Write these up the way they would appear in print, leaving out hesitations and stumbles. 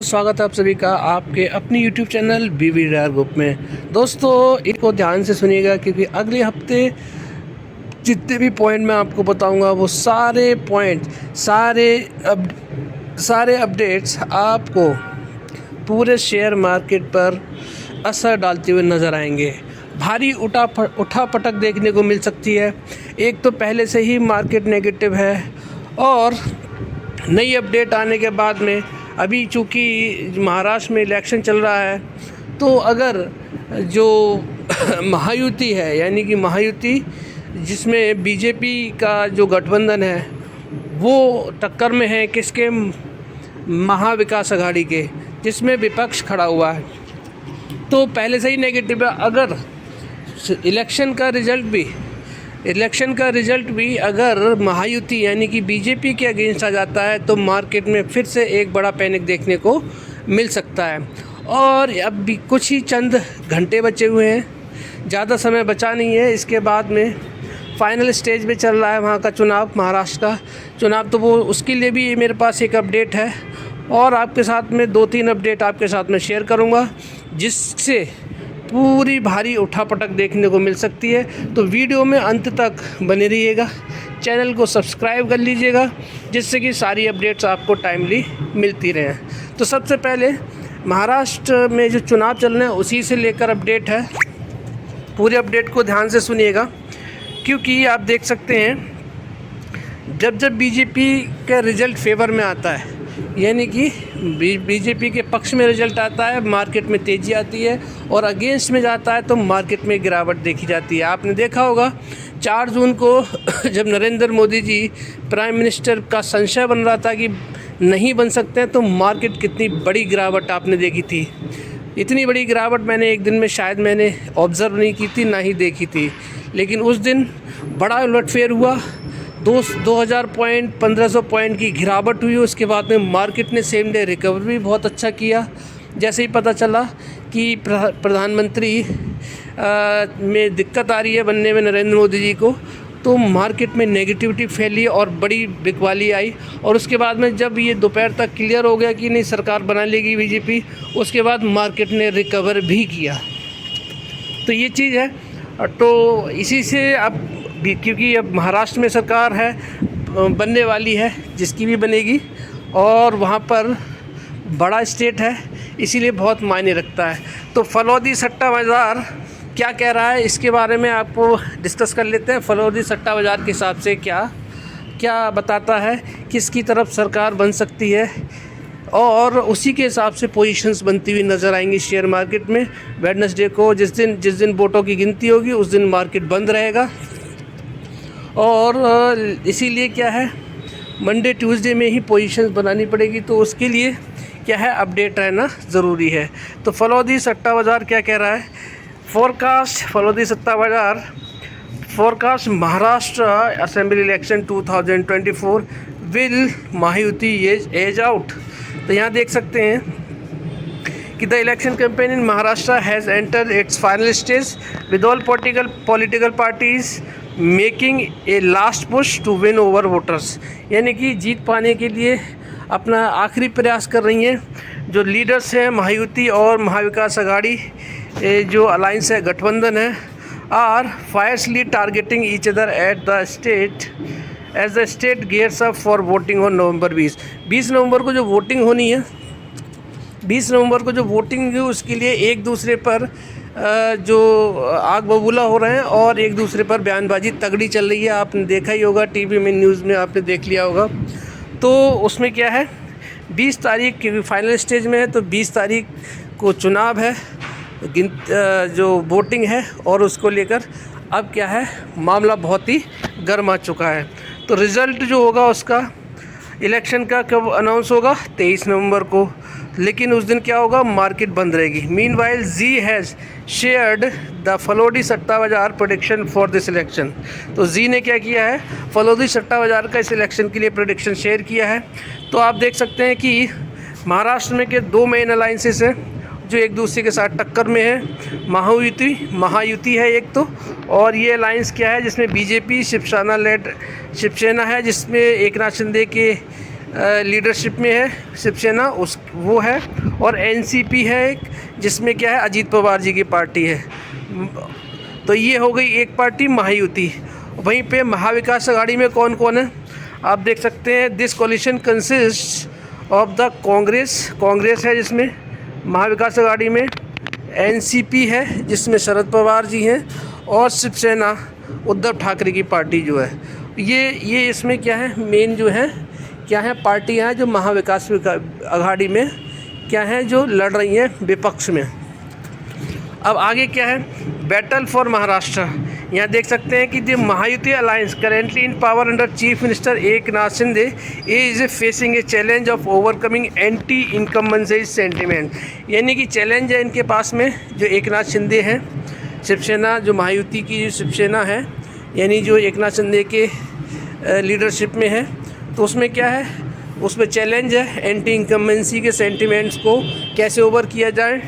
स्वागत है आप सभी का आपके अपनी YouTube चैनल BVDR ग्रुप में। दोस्तों इसको ध्यान से सुनिएगा क्योंकि अगले हफ्ते जितने भी पॉइंट मैं आपको बताऊंगा वो सारे पॉइंट सारे अपडेट्स आपको पूरे शेयर मार्केट पर असर डालते हुए नज़र आएंगे। भारी उठापटक देखने को मिल सकती है। एक तो पहले से ही मार्केट नेगेटिव है और नई अपडेट आने के बाद में अभी चूँकि महाराष्ट्र में इलेक्शन चल रहा है तो अगर जो महायुति है यानी कि महायुति जिसमें बीजेपी का जो गठबंधन है वो टक्कर में है किसके, महाविकास अघाड़ी के, जिसमें विपक्ष खड़ा हुआ है तो पहले से ही नेगेटिव है। अगर इलेक्शन का रिज़ल्ट भी अगर महायुति यानी कि बीजेपी के अगेंस्ट आ जाता है तो मार्केट में फिर से एक बड़ा पैनिक देखने को मिल सकता है। और अब भी कुछ ही चंद घंटे बचे हुए हैं, ज़्यादा समय बचा नहीं है। इसके बाद में फाइनल स्टेज पे चल रहा है वहाँ का चुनाव, महाराष्ट्र का चुनाव, तो वो उसके लिए भी मेरे पास एक अपडेट है और आपके साथ में 2-3 अपडेट आपके साथ में शेयर करूँगा जिससे पूरी भारी उठापटक देखने को मिल सकती है। तो वीडियो में अंत तक बने रहिएगा, चैनल को सब्सक्राइब कर लीजिएगा जिससे कि सारी अपडेट्स आपको टाइमली मिलती रहें। तो सबसे पहले महाराष्ट्र में जो चुनाव चल रहे हैं उसी से लेकर अपडेट है। पूरे अपडेट को ध्यान से सुनिएगा क्योंकि आप देख सकते हैं जब बीजेपी का रिज़ल्ट फेवर में आता है यानी कि बीजेपी के पक्ष में रिजल्ट आता है मार्केट में तेज़ी आती है और अगेंस्ट में जाता है तो मार्केट में गिरावट देखी जाती है। आपने देखा होगा 4 जून को जब नरेंद्र मोदी जी प्राइम मिनिस्टर का संशय बन रहा था कि नहीं बन सकते हैं तो मार्केट कितनी बड़ी गिरावट आपने देखी थी। इतनी बड़ी गिरावट मैंने एक दिन में शायद मैंने ऑब्ज़र्व नहीं की थी, ना ही देखी थी, लेकिन उस दिन बड़ा उलटफेर हुआ। 2000 पॉइंट 1500 पॉइंट की गिरावट हुई। उसके बाद में मार्केट ने सेम डे रिकवर भी बहुत अच्छा किया। जैसे ही पता चला कि प्रधानमंत्री में दिक्कत आ रही है बनने में नरेंद्र मोदी जी को, तो मार्केट में नेगेटिविटी फैली और बड़ी बिकवाली आई। और उसके बाद में जब ये दोपहर तक क्लियर हो गया कि नहीं सरकार बना लेगी बीजेपी, उसके बाद मार्केट ने रिकवर भी किया। तो ये चीज़ है। तो इसी से अब क्योंकि अब महाराष्ट्र में सरकार है बनने वाली है जिसकी भी बनेगी और वहाँ पर बड़ा स्टेट है इसीलिए बहुत मायने रखता है। तो फलौदी सट्टा बाज़ार क्या कह रहा है इसके बारे में आपको डिस्कस कर लेते हैं। फलौदी सट्टा बाज़ार के हिसाब से क्या बताता है, किसकी तरफ सरकार बन सकती है और उसी के हिसाब से पोजीशंस बनती हुई नज़र आएंगी शेयर मार्केट में। वेडनेसडे को जिस दिन वोटों की गिनती होगी उस दिन मार्केट बंद रहेगा और इसीलिए क्या है मंडे ट्यूसडे में ही पोजीशंस बनानी पड़ेगी। तो उसके लिए क्या है अपडेट रहना ज़रूरी है। तो फलौदी सट्टा बाज़ार क्या कह रहा है, forecast Phalodi satta bazaar forecast Maharashtra assembly election 2024 will Mahayuti edge out. तो यहाँ देख सकते हैं कि the election campaign in Maharashtra has entered its final stage with all political parties making a last push to win over voters. यानी कि जीत पाने के लिए अपना आखिरी प्रयास कर रही हैं जो लीडर्स हैं महायुति और महाविकास अघाड़ी, जो अलायंस है, गठबंधन है, are fiercely targeting each other at the state as the state gears up for voting on November 20 नवंबर को जो वोटिंग होनी है, 20 नवंबर को जो वोटिंग है उसके लिए एक दूसरे पर जो आग बबूला हो रहे हैं और एक दूसरे पर बयानबाजी तगड़ी चल रही है। आपने देखा ही होगा, टीवी में न्यूज़ में आपने देख लिया होगा। तो उसमें क्या है 20 तारीख की फाइनल स्टेज में है तो 20 तारीख को चुनाव है, जो वोटिंग है और उसको लेकर अब क्या है मामला बहुत ही गर्म आ चुका है। तो रिज़ल्ट जो होगा उसका इलेक्शन का कब अनाउंस होगा, 23 नवंबर को, लेकिन उस दिन क्या होगा मार्केट बंद रहेगी। Meanwhile Zee has shared the Phalodi satta bazaar prediction for this election. तो जी ने क्या किया है फलौदी सट्टा बाज़ार का इस इलेक्शन के लिए प्रेडिक्शन शेयर किया है। तो आप देख सकते हैं कि महाराष्ट्र में के 2 मेन अलाइंसेस हैं जो एक दूसरे के साथ टक्कर में है। महायुति है एक तो, और ये अलायंस क्या है जिसमें बीजेपी शिवसेना है जिसमें एकनाथ शिंदे के लीडरशिप में है शिवसेना, उस वो है, और एनसीपी है एक, जिसमें क्या है अजीत पवार जी की पार्टी है। तो ये हो गई एक पार्टी महायुति। वहीं पे महाविकास अघाड़ी में कौन कौन है आप देख सकते हैं। This coalition consist of the Congress है जिसमें महाविकास अघाड़ी में, एनसीपी है जिसमें शरद पवार जी हैं, और शिवसेना उद्धव ठाकरे की पार्टी जो है, ये इसमें क्या है मेन जो है क्या है पार्टियां जो महाविकास अघाड़ी में क्या है जो लड़ रही हैं विपक्ष में। अब आगे क्या है, बैटल फॉर महाराष्ट्र। यहाँ देख सकते हैं कि the Mahayuti alliance currently in power under chief minister Eknath Shinde is facing a challenge of overcoming anti incumbency sentiment. यानी कि चैलेंज है इनके पास में, जो एकनाथ शिंदे हैं, शिवसेना जो महायुति की जो शिवसेना है, यानी जो एकनाथ शिंदे के लीडरशिप में है, तो उसमें क्या है, उसमें चैलेंज है एंटी इनकम्बेंसी के सेंटिमेंट्स को कैसे ओवर किया जाए,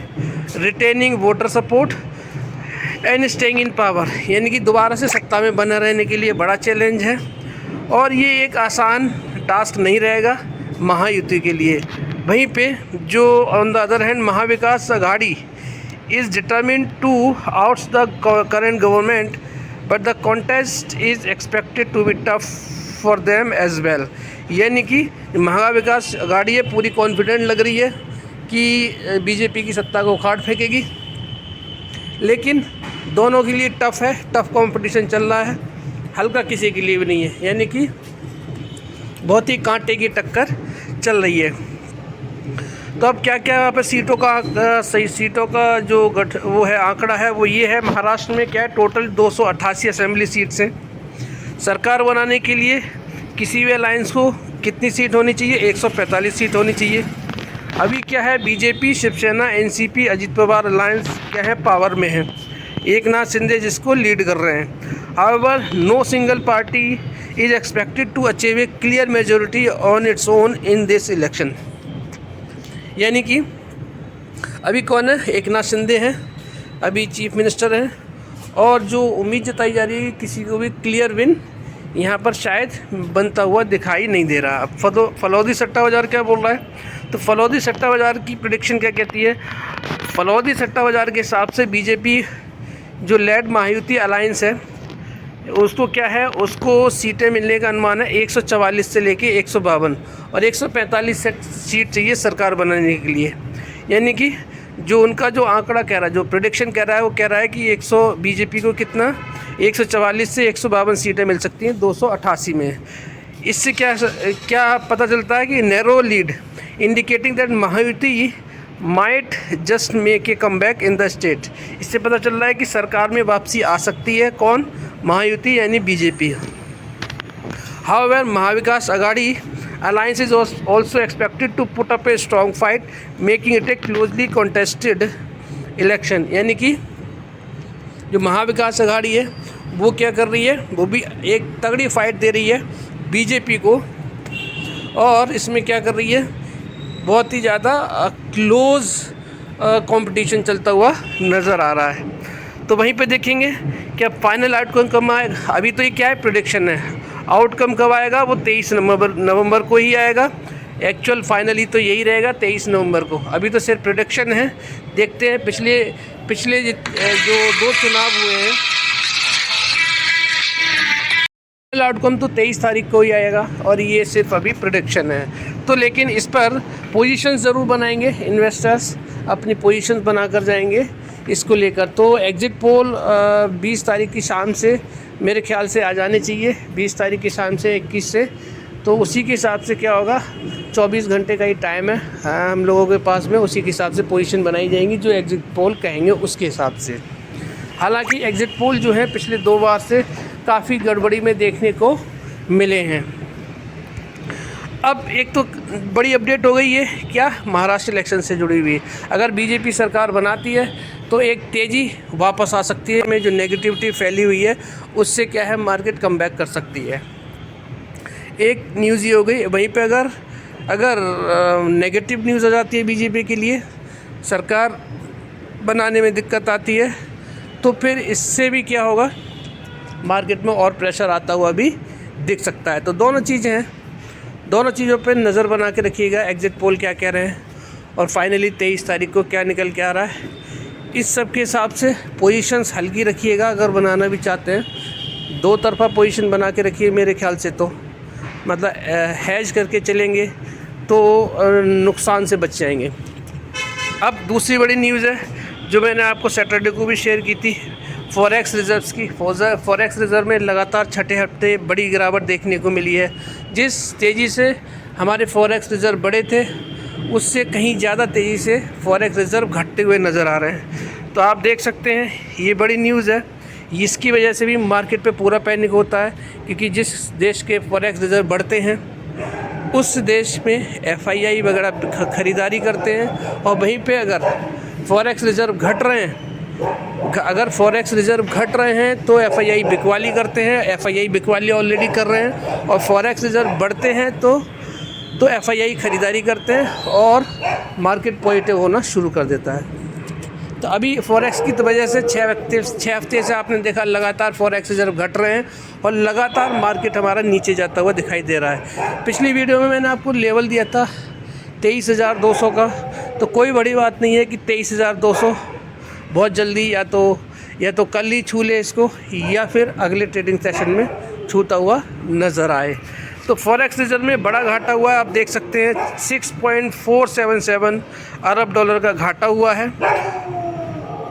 retaining voter support and staying in power, यानी कि दोबारा से सत्ता में बने रहने के लिए बड़ा चैलेंज है। और ये एक आसान टास्क नहीं रहेगा महायुति के लिए। वहीं पे जो on the other hand Mahavikas Aghadi is determined to आउट्स the current government, but the contest is expected to be tough for them as well. यानी कि महाविकास अघाड़ी है पूरी कॉन्फिडेंट लग रही है कि बीजेपी की सत्ता को उखाड़ फेंकेगी, लेकिन दोनों के लिए टफ़ है, टफ़ कंपटीशन चल रहा है, हल्का किसी के लिए भी नहीं है। यानी कि बहुत ही कांटे की टक्कर चल रही है। तो अब क्या क्या यहाँ पर सीटों का जो वो है आंकड़ा है वो ये है। महाराष्ट्र में क्या है, टोटल 288 असेंबली सीट्स हैं। सरकार बनाने के लिए किसी भी अलायंस को कितनी सीट होनी चाहिए, 145 सीट होनी चाहिए। अभी क्या है, BJP, Shiv Sena, NCP, Ajit Pawar alliance क्या है पावर में है, एकनाथ शिंदे जिसको लीड कर रहे हैं। However no single party is expected to achieve a clear majority on its own in this election. यानी कि अभी कौन है, एकनाथ शिंदे हैं, अभी चीफ मिनिस्टर हैं, और जो उम्मीद जताई जा रही है किसी को भी क्लियर विन यहाँ पर शायद बनता हुआ दिखाई नहीं दे रहा। अब फलौदी सट्टा बाज़ार क्या बोल रहा है, तो फलौदी सट्टा बाज़ार की प्रेडिक्शन क्या कहती है। फलौदी सट्टा बाज़ार के हिसाब से बीजेपी जो लेड महायुति अलायंस है उसको क्या है, उसको सीटें मिलने का अनुमान है 144 से लेके 152, और 145 सीट चाहिए सरकार बनाने के लिए। यानी कि जो उनका जो आंकड़ा कह रहा है, जो प्रेडिक्शन कह रहा है, वो कह रहा है कि बीजेपी को कितना 144 से 152 सीटें मिल सकती हैं 288 में। इससे क्या पता चलता है कि narrow lead indicating that Mahayuti might just make a come back in the state. इससे पता चल रहा है कि सरकार में वापसी आ सकती है कौन, महायुति यानी BJP. However Mahavikas Aghadi alliance is also expected to put up a strong fight, making it a closely contested election। यानी कि जो महाविकास अघाड़ी है वो क्या कर रही है, वो भी एक तगड़ी फाइट दे रही है बीजेपी को, और इसमें क्या कर रही है, बहुत ही ज़्यादा क्लोज कंपटीशन चलता हुआ नज़र आ रहा है। तो वहीं पे देखेंगे क्या फाइनल आउटकम कब आएगा। अभी तो ये क्या है, प्रेडिक्शन है, आउटकम कब आएगा वो 23 नवंबर को ही आएगा। एक्चुअल फाइनली तो यही रहेगा 23 नवंबर को। अभी तो सिर्फ प्रेडिक्शन है, देखते हैं। पिछले जो 2 चुनाव हुए हैं, फाइनल आउटकम तो 23 तारीख को ही आएगा, और ये सिर्फ अभी प्रेडिक्शन है। तो लेकिन इस पर पोजीशन ज़रूर बनाएंगे इन्वेस्टर्स, अपनी पोजीशन बनाकर जाएंगे इसको लेकर। तो एग्ज़िट पोल 20 तारीख की शाम से मेरे ख्याल से आ जाने चाहिए, 20 तारीख की शाम से 21 से। तो उसी के हिसाब से क्या होगा, 24 घंटे का ही टाइम है हम लोगों के पास में, उसी के हिसाब से पोजीशन बनाई जाएंगी जो एग्ज़िट पोल कहेंगे उसके हिसाब से। हालांकि एग्ज़िट पोल जो है पिछले 2 बार से काफ़ी गड़बड़ी में देखने को मिले हैं। अब एक तो बड़ी अपडेट हो गई है क्या, महाराष्ट्र इलेक्शन से जुड़ी हुई। अगर बीजेपी सरकार बनाती है तो एक तेज़ी वापस आ सकती है, में जो नेगेटिविटी फैली हुई है उससे क्या है, मार्केट कम बैक कर सकती है। एक न्यूज़ ये हो गई। वहीं पे अगर नेगेटिव न्यूज़ आ जाती है बीजेपी के लिए, सरकार बनाने में दिक्कत आती है, तो फिर इससे भी क्या होगा, मार्केट में और प्रेशर आता हुआ भी दिख सकता है। तो दोनों चीज़ें हैं, दोनों चीज़ों पे नज़र बना के रखिएगा, एग्ज़िट पोल क्या कह रहे हैं और फाइनली 23 तारीख को क्या निकल के आ रहा है। इस सब के हिसाब से पोजीशंस हल्की रखिएगा अगर बनाना भी चाहते हैं। दो तरफा पोजीशन बना के रखिए मेरे ख्याल से, तो मतलब हैज करके चलेंगे तो नुकसान से बच जाएंगे। अब दूसरी बड़ी न्यूज़ है जो मैंने आपको सैटरडे को भी शेयर की थी, फॉरेक्स रिज़र्व्स की। फॉरेक्स रिज़र्व में लगातार छठे हफ्ते बड़ी गिरावट देखने को मिली है। जिस तेज़ी से हमारे फॉरेक्स रिज़र्व बढ़े थे उससे कहीं ज़्यादा तेज़ी से फॉरेक्स रिज़र्व घटते हुए नज़र आ रहे हैं। तो आप देख सकते हैं ये बड़ी न्यूज़ है, इसकी वजह से भी मार्केट पे पूरा पैनिक होता है, क्योंकि जिस देश के फॉरेक्स रिज़र्व बढ़ते हैं उस देश में FII वगैरह ख़रीदारी करते हैं, और वहीं पे अगर फॉरेक्स रिज़र्व घट रहे हैं तो FII बिकवाली करते हैं। FII बिकवाली ऑलरेडी कर रहे हैं, और फॉरेक्स रिज़र्व बढ़ते हैं तो FII ख़रीदारी करते हैं और मार्केट पॉजिटिव होना शुरू कर देता है। तो अभी फॉरेक्स की वजह से 6 हफ्ते से आपने देखा लगातार फॉरेक्स रिज़र्व घट रहे हैं और लगातार मार्केट हमारा नीचे जाता हुआ दिखाई दे रहा है। पिछली वीडियो में मैंने आपको लेवल दिया था 23,200 का, तो कोई बड़ी बात नहीं है कि 23,200 बहुत जल्दी या तो कल ही छू ले इसको, या फिर अगले ट्रेडिंग सेशन में छूता हुआ नज़र आए। तो फॉरेक्स रिज़र्व में बड़ा घाटा हुआ है, आप देख सकते हैं 6.477 अरब डॉलर का घाटा हुआ है।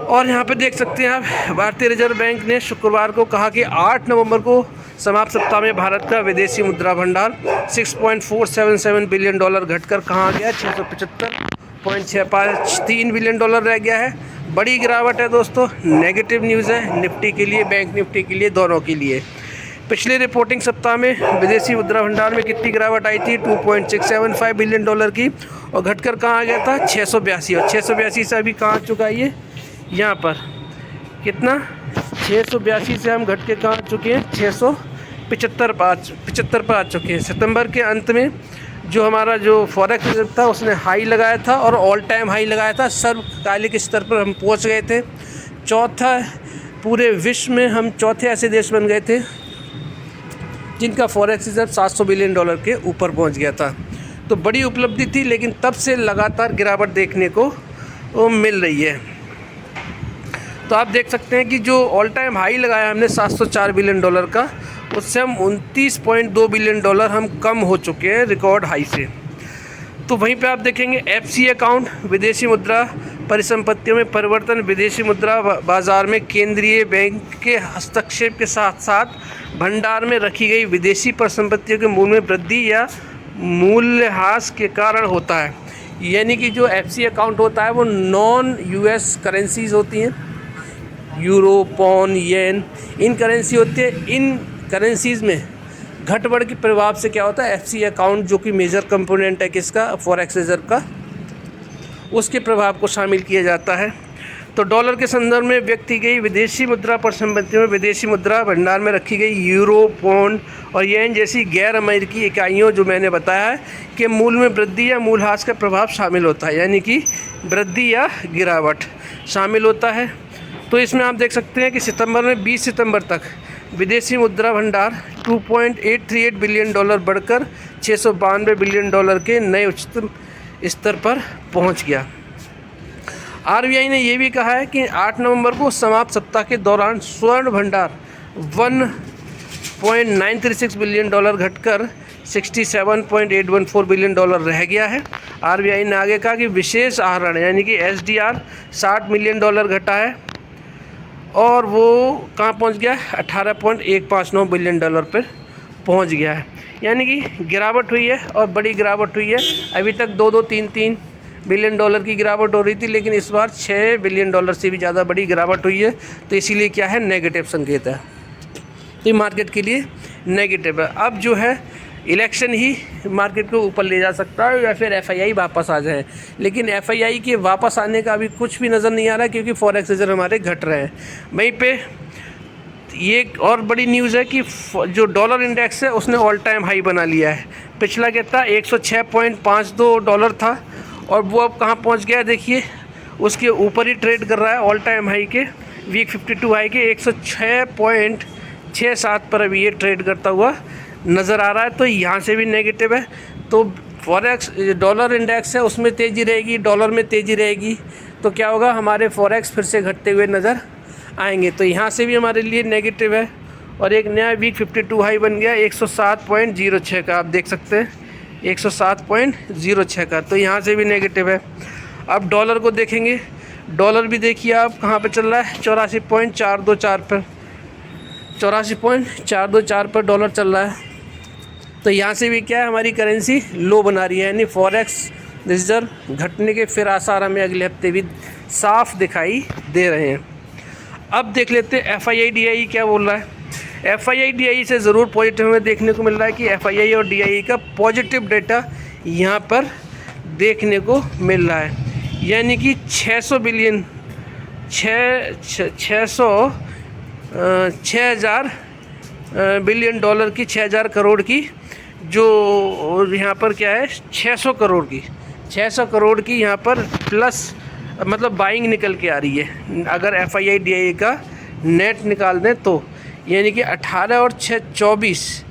और यहाँ पे देख सकते हैं आप, भारतीय रिजर्व बैंक ने शुक्रवार को कहा कि 8 नवंबर को समाप्त सप्ताह में भारत का विदेशी मुद्रा भंडार 6.477 बिलियन डॉलर घटकर कहाँ गया, 675.653 बिलियन डॉलर रह गया है। बड़ी गिरावट है दोस्तों, नेगेटिव न्यूज़ है निफ्टी के लिए, बैंक निफ्टी के लिए, दोनों के लिए। पिछले रिपोर्टिंग सप्ताह में विदेशी मुद्रा भंडार में कितनी गिरावट आई थी, 2.675 बिलियन डॉलर की, और घटकर कहाँ आ गया था 682, और 682 से अभी कहाँ आ चुका है ये, यहाँ पर कितना 682 से हम घट के कहाँ आ चुके हैं, 675 पर आ चुके हैं। सितंबर के अंत में जो हमारा जो फॉरेक्स रिजर्व था उसने हाई लगाया था और ऑल टाइम हाई लगाया था, सर्वकालिक स्तर पर हम पहुँच गए थे। चौथा, पूरे विश्व में हम चौथे ऐसे देश बन गए थे जिनका फॉरेक्स रिजर्व 700 बिलियन डॉलर के ऊपर पहुंच गया था। तो बड़ी उपलब्धि थी, लेकिन तब से लगातार गिरावट देखने को मिल रही है। तो आप देख सकते हैं कि जो ऑल टाइम हाई लगाया हमने 704 बिलियन डॉलर का, उससे हम 29.2 बिलियन डॉलर हम कम हो चुके हैं रिकॉर्ड हाई से। तो वहीं पे आप देखेंगे FC अकाउंट, विदेशी मुद्रा परिसंपत्तियों में परिवर्तन, विदेशी मुद्रा बाजार में केंद्रीय बैंक के हस्तक्षेप के साथ साथ भंडार में रखी गई विदेशी परिसंपत्तियों के मूल्य में वृद्धि या मूल्यह्रास के कारण होता है। यानी कि जो FC अकाउंट होता है वो नॉन US करेंसीज होती हैं, यूरो, पौंड, येन, इन करेंसी होती है। इन करेंसीज़ में घट बढ़ के प्रभाव से क्या होता है, FC अकाउंट जो कि मेजर कंपोनेंट है किसका, फॉरेक्स रिजर्व का, उसके प्रभाव को शामिल किया जाता है। तो डॉलर के संदर्भ में व्यक्त की गई विदेशी मुद्रा परिसंपत्तियों में विदेशी मुद्रा भंडार में रखी गई यूरो, पौंड और येन जैसी गैर अमेरिकी इकाइयों, जो मैंने बताया है कि मूल्य में वृद्धि या मूल्यह्रास का प्रभाव शामिल होता है, यानी कि वृद्धि या गिरावट शामिल होता है। तो इसमें आप देख सकते हैं कि सितंबर में 20 सितंबर तक विदेशी मुद्रा भंडार 2.838 बिलियन डॉलर बढ़कर 692 बिलियन डॉलर के नए उच्चतम स्तर पर पहुंच गया। RBI ने यह भी कहा है कि 8 नवंबर को समाप्त सप्ताह के दौरान स्वर्ण भंडार 1.936 बिलियन डॉलर घटकर 67.814 बिलियन डॉलर रह गया है। RBI ने आगे कहा कि विशेष आहरण यानी कि SDR 60 मिलियन डॉलर घटा है और वो कहाँ पहुँच गया, 18.159 बिलियन डॉलर पर पहुँच गया है। यानी कि गिरावट हुई है और बड़ी गिरावट हुई है। अभी तक 2-3 बिलियन डॉलर की गिरावट हो रही थी, लेकिन इस बार 6 बिलियन डॉलर से भी ज़्यादा बड़ी गिरावट हुई है। तो इसीलिए क्या है, नेगेटिव संकेत है। तो ये मार्केट के लिए नेगेटिव है। अब जो है इलेक्शन ही मार्केट को ऊपर ले जा सकता है या फिर FII वापस आ जाए, लेकिन FII के वापस आने का अभी कुछ भी नज़र नहीं आ रहा है, क्योंकि फॉरेक्स रिजर्व हमारे घट रहे हैं। वहीं पे ये और बड़ी न्यूज़ है कि जो डॉलर इंडेक्स है उसने ऑल टाइम हाई बना लिया है। पिछला कितना 106.52 डॉलर था और वो अब कहाँ पहुँच गया, देखिए उसके ऊपर ही ट्रेड कर रहा है। ऑल टाइम हाई के वीक 52 हाई के 106.67 पर अभी ये ट्रेड करता हुआ नज़र आ रहा है, तो यहाँ से भी नेगेटिव है। तो फॉरेक्स डॉलर इंडेक्स है, उसमें तेज़ी रहेगी, डॉलर में तेज़ी रहेगी, तो क्या होगा, हमारे फॉरेक्स फिर से घटते हुए नज़र आएंगे। तो यहाँ से भी हमारे लिए नेगेटिव है। और एक नया वीक 52 हाई बन गया 107.06 का, आप देख सकते हैं 107.06 का, तो यहाँ से भी नेगेटिव है। अब डॉलर को देखेंगे, डॉलर भी देखिए आप कहाँ पे चल रहा है, 84.424 पर, 84.424 पर डॉलर चल रहा है। तो यहाँ से भी क्या है, हमारी करेंसी लो बना रही है, यानी फॉरेक्स रिजर्व घटने के फिर आसार हमें अगले हफ्ते भी साफ दिखाई दे रहे हैं। अब देख लेते हैं FII-DII क्या बोल रहा है। FII-DII से ज़रूर पॉजिटिव हमें देखने को मिल रहा है कि FII और DII का पॉजिटिव डेटा यहाँ पर देखने को मिल रहा है, यानी कि 600 बिलियन 6,000 बिलियन डॉलर की 6,000 करोड़ की, जो यहाँ पर क्या है 600 करोड़ की यहाँ पर प्लस मतलब बाइंग निकल के आ रही है। अगर FII-DII का नेट निकाल दें तो यानी कि 18 और 6 24,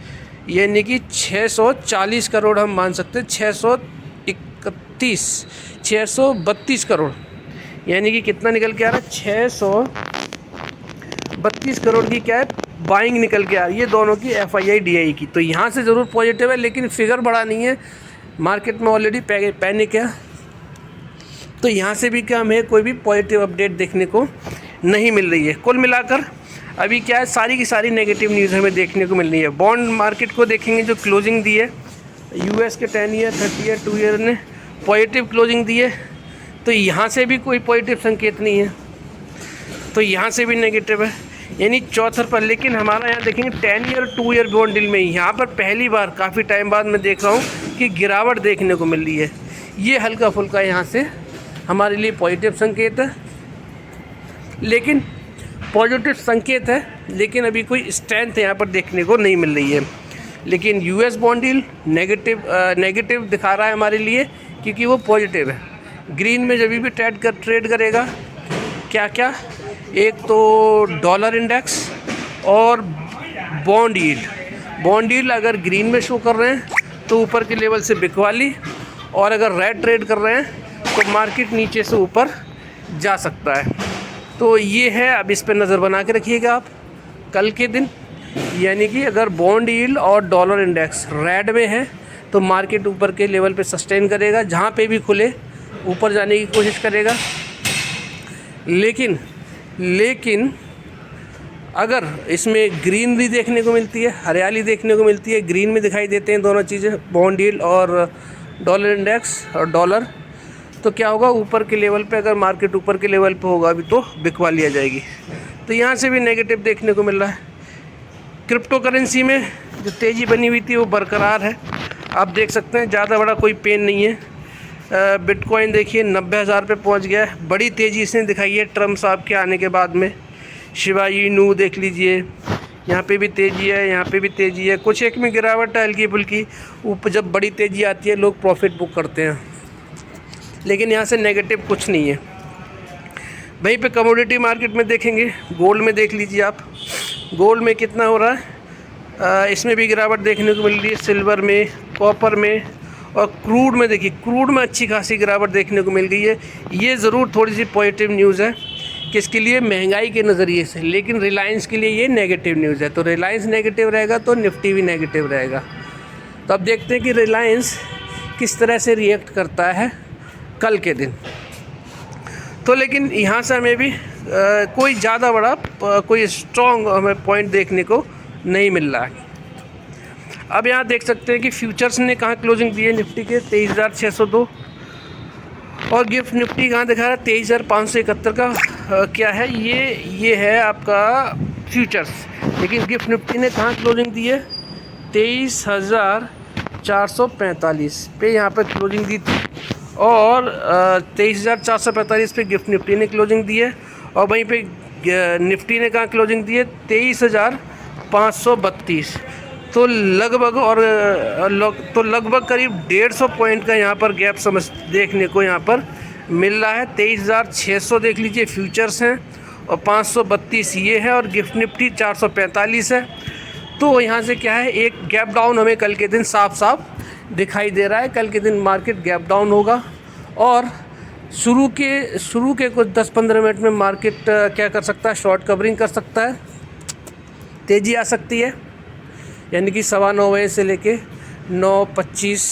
यानी कि 640 करोड़ हम मान सकते हैं, 632 करोड़, यानी कि कितना निकल के आ रहा है, 632 करोड़ की क्या है बाइंग निकल के आ रही है दोनों की, FII-DII की। तो यहाँ से ज़रूर पॉजिटिव है, लेकिन फिगर बड़ा नहीं है, मार्केट में ऑलरेडी पैनिक है। तो यहाँ से भी क्या हमें कोई भी पॉजिटिव अपडेट देखने को नहीं मिल रही है। कुल मिलाकर अभी क्या है, सारी की सारी नेगेटिव न्यूज़ हमें देखने को मिल रही है। बॉन्ड मार्केट को देखेंगे, जो क्लोजिंग दी है US के 10 ईयर 30 ईयर 2 ईयर ने पॉजिटिव क्लोजिंग दी है, तो यहाँ से भी कोई पॉजिटिव संकेत नहीं है, तो यहाँ से भी नेगेटिव है, यानी चौथर पर। लेकिन हमारा यहाँ देखेंगे 10 ईयर 2 ईयर बॉन्ड डील में यहाँ पर पहली बार काफ़ी टाइम बाद मैं देख रहा हूँ कि गिरावट देखने को मिल रही है। ये हल्का फुल्का यहाँ से हमारे लिए पॉजिटिव संकेत है, लेकिन पॉजिटिव संकेत है, लेकिन अभी कोई स्ट्रेंथ यहाँ पर देखने को नहीं मिल रही है। लेकिन US बॉन्ड डील नेगेटिव दिखा रहा है हमारे लिए, क्योंकि वो पॉजिटिव है। ग्रीन में जब भी ट्रेड करेगा क्या क्या, एक तो डॉलर इंडेक्स और बॉन्ड यील्ड अगर ग्रीन में शो कर रहे हैं तो ऊपर के लेवल से बिकवाली, और अगर रेड ट्रेड कर रहे हैं तो मार्केट नीचे से ऊपर जा सकता है। तो ये है, अब इस पर नज़र बना के रखिएगा आप कल के दिन, यानी कि अगर बॉन्ड यील्ड और डॉलर इंडेक्स रेड में है तो मार्केट ऊपर के लेवल पे सस्टेन करेगा, जहाँ पे भी खुले ऊपर जाने की कोशिश करेगा। लेकिन अगर इसमें ग्रीनरी देखने को मिलती है, हरियाली देखने को मिलती है, ग्रीन में दिखाई देते हैं दोनों चीज़ें, बॉन्ड यील्ड और डॉलर इंडेक्स और डॉलर, तो क्या होगा, ऊपर के लेवल पे अगर मार्केट ऊपर के लेवल पे होगा अभी तो बिकवाली आ जाएगी। तो यहाँ से भी नेगेटिव देखने को मिल रहा है। क्रिप्टो करेंसी में जो तेज़ी बनी हुई थी वो बरकरार है, आप देख सकते हैं, ज़्यादा बड़ा कोई पेन नहीं है। बिटकॉइन देखिए 90,000 पे पहुँच गया है, बड़ी तेज़ी इसने दिखाई है ट्रम्प साहब के आने के बाद में। शिबा इनू देख लीजिए, यहाँ पे भी तेज़ी है, यहाँ पे भी तेज़ी है, कुछ एक में गिरावट है हल्की फुल्की। ऊपर जब बड़ी तेज़ी आती है लोग प्रॉफिट बुक करते हैं, लेकिन यहाँ से नेगेटिव कुछ नहीं है। वहीं पे कमोडिटी मार्केट में देखेंगे, गोल्ड में देख लीजिए आप, गोल्ड में कितना हो रहा है, इसमें भी गिरावट देखने को मिल रही है, सिल्वर में, कॉपर में, और क्रूड में देखिए, क्रूड में अच्छी खासी गिरावट देखने को मिल गई है। ये ज़रूर थोड़ी सी पॉजिटिव न्यूज़ है किसके लिए, महंगाई के नज़रिए से, लेकिन रिलायंस के लिए ये नेगेटिव न्यूज़ है। तो रिलायंस नेगेटिव रहेगा तो निफ्टी भी नेगेटिव रहेगा। तो अब देखते हैं कि रिलायंस किस तरह से रिएक्ट करता है कल के दिन। तो लेकिन यहाँ से हमें भी कोई ज़्यादा बड़ा कोई स्ट्रॉन्ग हमें पॉइंट देखने को नहीं मिल रहा है। अब यहाँ देख सकते हैं कि फ्यूचर्स ने कहाँ क्लोजिंग दी है निफ्टी के, 23,602, और गिफ्ट निफ्टी कहाँ दिखा रहा है, 23,571 का क्या है ये है आपका फ्यूचर्स। लेकिन गिफ्ट निफ्टी ने कहाँ क्लोजिंग दी है, 23,445 पे यहाँ पर क्लोजिंग दी थी, और 23,445 पे गिफ्ट निफ्टी ने क्लोजिंग दी है। और वहीं पे निफ्टी ने कहाँ क्लोजिंग दी है, 23,532। तो लगभग करीब 150 पॉइंट का यहाँ पर गैप देखने को यहाँ पर मिल रहा है। 23,600 देख लीजिए फ्यूचर्स हैं, और 532 ये है, और गिफ्ट निफ्टी 445 है। तो यहाँ से क्या है, एक गैप डाउन हमें कल के दिन साफ साफ दिखाई दे रहा है। कल के दिन मार्केट गैप डाउन होगा और शुरू के कुछ 10-15 मिनट में मार्केट क्या कर सकता है, शॉर्ट कवरिंग कर सकता है, तेज़ी आ सकती है। यानी कि 9:15 बजे से लेके 9:25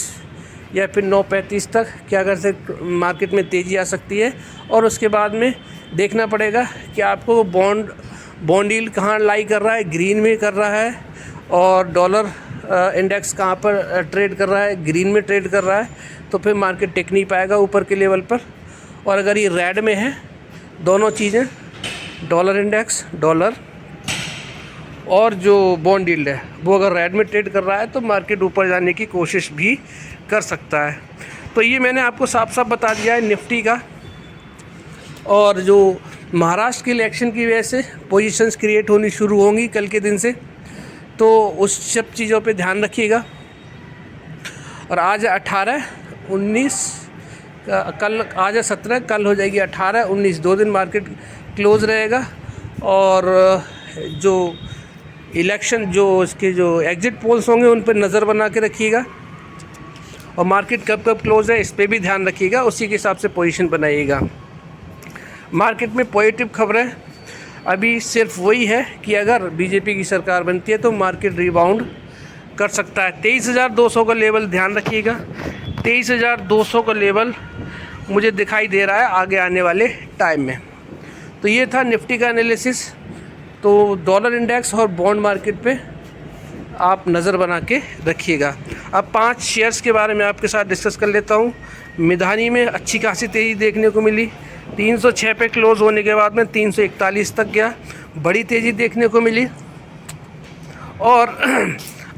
या फिर 9:35 तक क्या कर सकते, मार्केट में तेज़ी आ सकती है। और उसके बाद में देखना पड़ेगा कि आपको बॉन्ड यील्ड कहाँ लाई कर रहा है, ग्रीन में कर रहा है, और डॉलर इंडेक्स कहाँ पर ट्रेड कर रहा है, ग्रीन में ट्रेड कर रहा है, तो फिर मार्केट टिक नहीं पाएगा ऊपर के लेवल पर। और अगर ये रेड में है दोनों चीज़ें, डॉलर इंडेक्स, डॉलर और जो बॉन्ड यील्ड है, वो अगर रेड में ट्रेड कर रहा है तो मार्केट ऊपर जाने की कोशिश भी कर सकता है। तो ये मैंने आपको साफ साफ बता दिया है निफ्टी का। और जो महाराष्ट्र के इलेक्शन की वजह से पोजीशंस क्रिएट होनी शुरू होंगी कल के दिन से, तो उस सब चीज़ों पे ध्यान रखिएगा। और आज 18, 19, कल आज 17, कल हो जाएगी 18, 19, 2 दिन मार्केट क्लोज़ रहेगा। और जो इलेक्शन, जो इसके जो एग्ज़िट पोल्स होंगे उन पर नज़र बना के रखिएगा। और मार्केट कब कब क्लोज़ है इस पर भी ध्यान रखिएगा, उसी के हिसाब से पोजीशन बनाइएगा। मार्केट में पॉजिटिव खबरें अभी सिर्फ वही है कि अगर बीजेपी की सरकार बनती है तो मार्केट रिबाउंड कर सकता है। 23,200 का लेवल ध्यान रखिएगा। 23,200 का लेवल मुझे दिखाई दे रहा है आगे आने वाले टाइम में। तो ये था निफ्टी का एनालिसिस। तो डॉलर इंडेक्स और बॉन्ड मार्केट पे आप नज़र बना के रखिएगा। अब 5 शेयर्स के बारे में आपके साथ डिस्कस कर लेता हूँ। मिधानी में अच्छी खासी तेज़ी देखने को मिली, 306 पे क्लोज़ होने के बाद में 341 तक गया, बड़ी तेज़ी देखने को मिली। और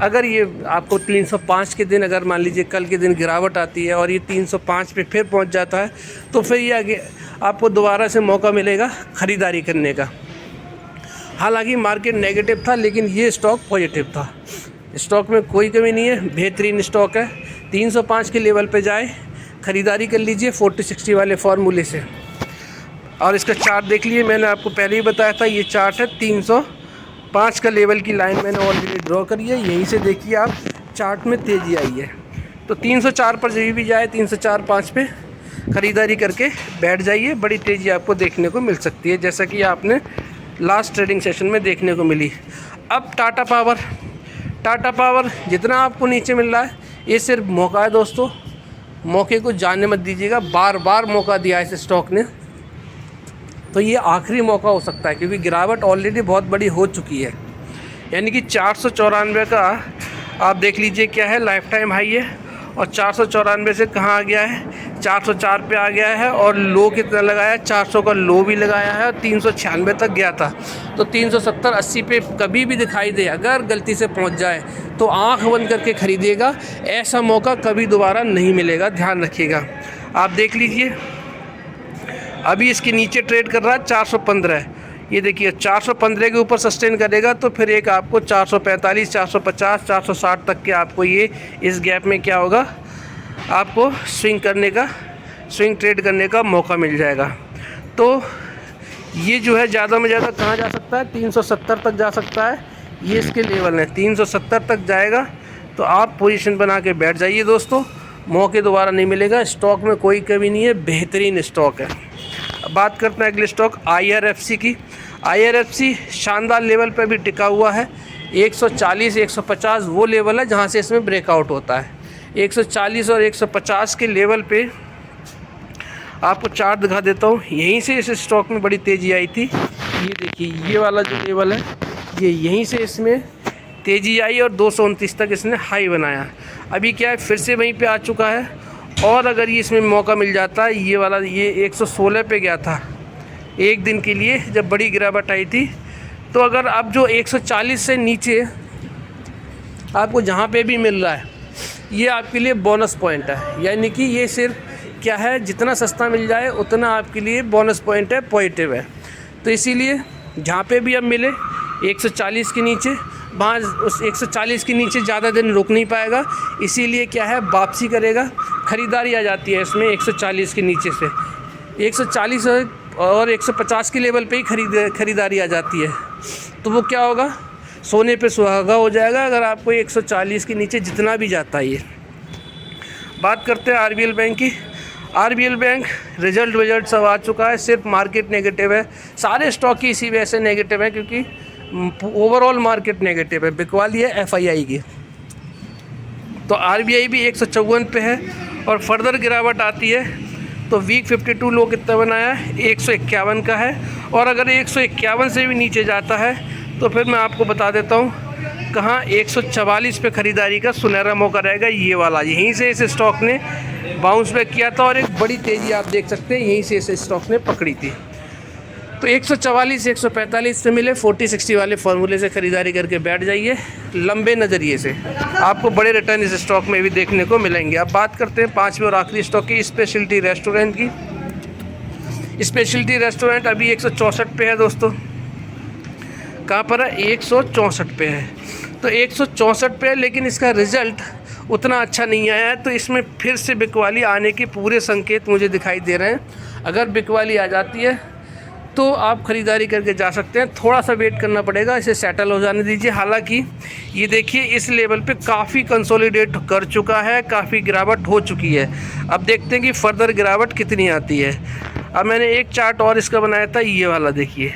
अगर ये आपको 305 के दिन, अगर मान लीजिए कल के दिन गिरावट आती है और ये 305 पे फिर पहुंच जाता है, तो फिर ये आगे आपको दोबारा से मौका मिलेगा ख़रीदारी करने का। हालांकि मार्केट नेगेटिव था लेकिन ये स्टॉक पॉजिटिव था। स्टॉक में कोई कमी नहीं है, बेहतरीन स्टॉक है। 305 के लेवल पे जाए, ख़रीदारी कर लीजिए 40-60 वाले फार्मूले से। और इसका चार्ट देख लीजिए, मैंने आपको पहले ही बताया था, ये चार्ट है 305 का लेवल की लाइन मैंने ऑलरेडी ड्रॉ करी है। यहीं से देखिए आप चार्ट में तेज़ी आई है। तो 304 पर जब भी जाए 304-5 पे ख़रीदारी करके बैठ जाइए, बड़ी तेज़ी आपको देखने को मिल सकती है, जैसा कि आपने लास्ट ट्रेडिंग सेशन में देखने को मिली। अब टाटा पावर जितना आपको नीचे मिल रहा है, ये सिर्फ मौका है दोस्तों, मौके को जाने मत दीजिएगा। बार बार मौका दिया है इस स्टॉक ने, तो ये आखिरी मौका हो सकता है, क्योंकि गिरावट ऑलरेडी बहुत बड़ी हो चुकी है। यानी कि 494 का आप देख लीजिए क्या है, लाइफ टाइम हाई है। और 494 से कहाँ आ गया है, 404 पे आ गया है। और लो कितना लगाया है, 400 का लो भी लगाया है, और 396 तक गया था। तो 370-80 पे कभी भी दिखाई दे, अगर गलती से पहुंच जाए तो आंख बंद करके ख़रीदिएगा। ऐसा मौका कभी दोबारा नहीं मिलेगा, ध्यान रखिएगा। आप देख लीजिए अभी इसके नीचे ट्रेड कर रहा है 415। ये देखिए 415 के ऊपर सस्टेन करेगा तो फिर एक आपको 445, 450, 460 तक के आपको ये इस गैप में क्या होगा, आपको स्विंग ट्रेड करने का मौका मिल जाएगा। तो ये जो है ज़्यादा में ज़्यादा कहाँ जा सकता है, 370 तक जा सकता है। ये इसके लेवल हैं, 370 तक जाएगा तो आप पोजीशन बना के बैठ जाइए दोस्तों, मौके दोबारा नहीं मिलेगा। स्टॉक में कोई कमी नहीं है, बेहतरीन स्टॉक है। अब बात करते हैं अगले स्टॉक IRFC की। IRFC शानदार लेवल पर भी टिका हुआ है। 140, 150 वो लेवल है जहाँ से इसमें ब्रेकआउट होता है। 140 और 150 के लेवल पे आपको चार्ट दिखा देता हूँ। यहीं से इस स्टॉक में बड़ी तेज़ी आई थी। ये देखिए ये वाला जो लेवल है, ये यहीं से इसमें तेज़ी आई और 229 तक इसने हाई बनाया। अभी क्या है, फिर से वहीं पे आ चुका है। और अगर ये इसमें मौका मिल जाता है, ये वाला ये 116 पे गया था एक दिन के लिए जब बड़ी गिरावट आई थी। तो अगर अब जो 140 से नीचे आपको जहाँ पे भी मिल रहा है, ये आपके लिए बोनस पॉइंट है। यानी कि ये सिर्फ क्या है, जितना सस्ता मिल जाए उतना आपके लिए बोनस पॉइंट है, पॉजिटिव है। तो इसीलिए जहाँ पे भी अब मिले 140 के नीचे, वहाँ उस 140 के नीचे ज़्यादा दिन रुक नहीं पाएगा। इसीलिए क्या है, वापसी करेगा, ख़रीदारी आ जाती है इसमें 140 के नीचे से। 140 और 150 के लेवल पे ही ख़रीदारी आ जाती है। तो वो क्या होगा, सोने पे सुहागा हो जाएगा अगर आपको 140 के नीचे जितना भी जाता है ये। बात करते हैं आरबीएल बैंक की। आरबीएल बैंक रिजल्ट सब आ चुका है, सिर्फ मार्केट नेगेटिव है। सारे स्टॉक की इसी वजह से नेगेटिव है क्योंकि ओवरऑल मार्केट नेगेटिव है, बिकवाली है एफआईआई की। तो आरबीआई भी 154 पे है और फर्दर गिरावट आती है तो वीक 52 लो कितना बनाया है, 151 का है। और अगर 151 से भी नीचे जाता है तो फिर मैं आपको बता देता हूँ कहाँ 144 पे ख़रीदारी का सुनहरा मौका रहेगा, ये वाला। यहीं से इस स्टॉक ने बाउंस बैक किया था और एक बड़ी तेज़ी आप देख सकते हैं यहीं से इस स्टॉक ने पकड़ी थी। तो 144 145 से मिले 40-60 वाले फार्मूले से ख़रीदारी करके बैठ जाइए, लंबे नज़रिए से आपको बड़े रिटर्न इस स्टॉक में भी देखने को मिलेंगे। अब बात करते हैं पांचवें और आखिरी स्टॉक की, स्पेशलिटी रेस्टोरेंट की। स्पेशलिटी रेस्टोरेंट अभी 164 पे है दोस्तों। कहाँ पर है, 164 पे है। तो 164 पे है लेकिन इसका रिज़ल्ट उतना अच्छा नहीं आया है, तो इसमें फिर से बिकवाली आने के पूरे संकेत मुझे दिखाई दे रहे हैं। अगर बिकवाली आ जाती है तो आप ख़रीदारी करके जा सकते हैं, थोड़ा सा वेट करना पड़ेगा, इसे सेटल हो जाने दीजिए। हालांकि ये देखिए इस लेवल पे काफ़ी कंसोलिडेट कर चुका है, काफ़ी गिरावट हो चुकी है। अब देखते हैं कि फ़र्दर गिरावट कितनी आती है। अब मैंने एक चार्ट और इसका बनाया था, ये वाला देखिए।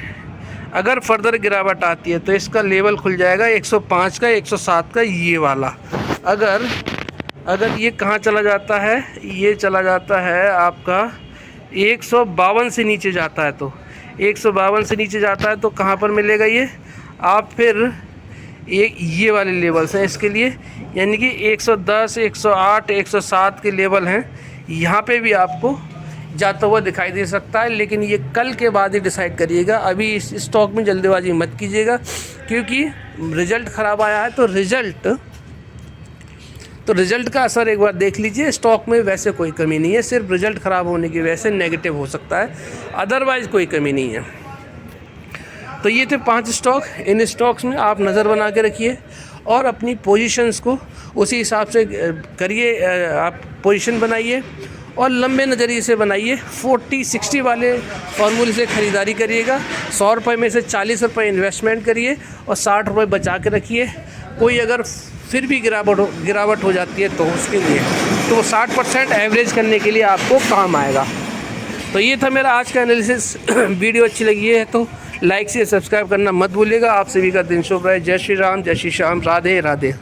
अगर फर्दर गिरावट आती है तो इसका लेवल खुल जाएगा 105 का, 107 का, ये वाला। अगर ये कहाँ चला जाता है, ये चला जाता है आपका 152 से नीचे जाता है, तो 152 से नीचे जाता है तो कहाँ पर मिलेगा ये, आप फिर ये वाले लेवल्स हैं इसके लिए, यानी कि 110, 108, 107 के लेवल हैं। यहाँ पे भी आपको जाता हुआ दिखाई दे सकता है, लेकिन ये कल के बाद ही डिसाइड करिएगा। अभी इस स्टॉक में जल्दबाजी मत कीजिएगा क्योंकि रिज़ल्ट ख़राब आया है। तो रिज़ल्ट का असर एक बार देख लीजिए। स्टॉक में वैसे कोई कमी नहीं है, सिर्फ रिज़ल्ट ख़राब होने की वजह से नेगेटिव हो सकता है, अदरवाइज़ कोई कमी नहीं है। तो ये थे 5 स्टॉक। इन स्टॉक्स में आप नज़र बना के रखिए और अपनी पोजीशंस को उसी हिसाब से करिए, आप पोजीशन बनाइए और लंबे नज़रिए से बनाइए। 40-60 वाले फार्मूले से ख़रीदारी करिएगा। 100 रुपये में से 40 रुपये इन्वेस्टमेंट करिए और 60 रुपये बचा के रखिए। कोई अगर फिर भी गिरावट हो जाती है तो उसके लिए तो वो 60% एवरेज करने के लिए आपको काम आएगा। तो ये था मेरा आज का एनालिसिस। वीडियो अच्छी लगी है तो लाइक से सब्सक्राइब करना मत भूलिएगा। आप सभी का दिन शुभ रहे। जय श्री राम, जय श्री श्याम, राधे राधे।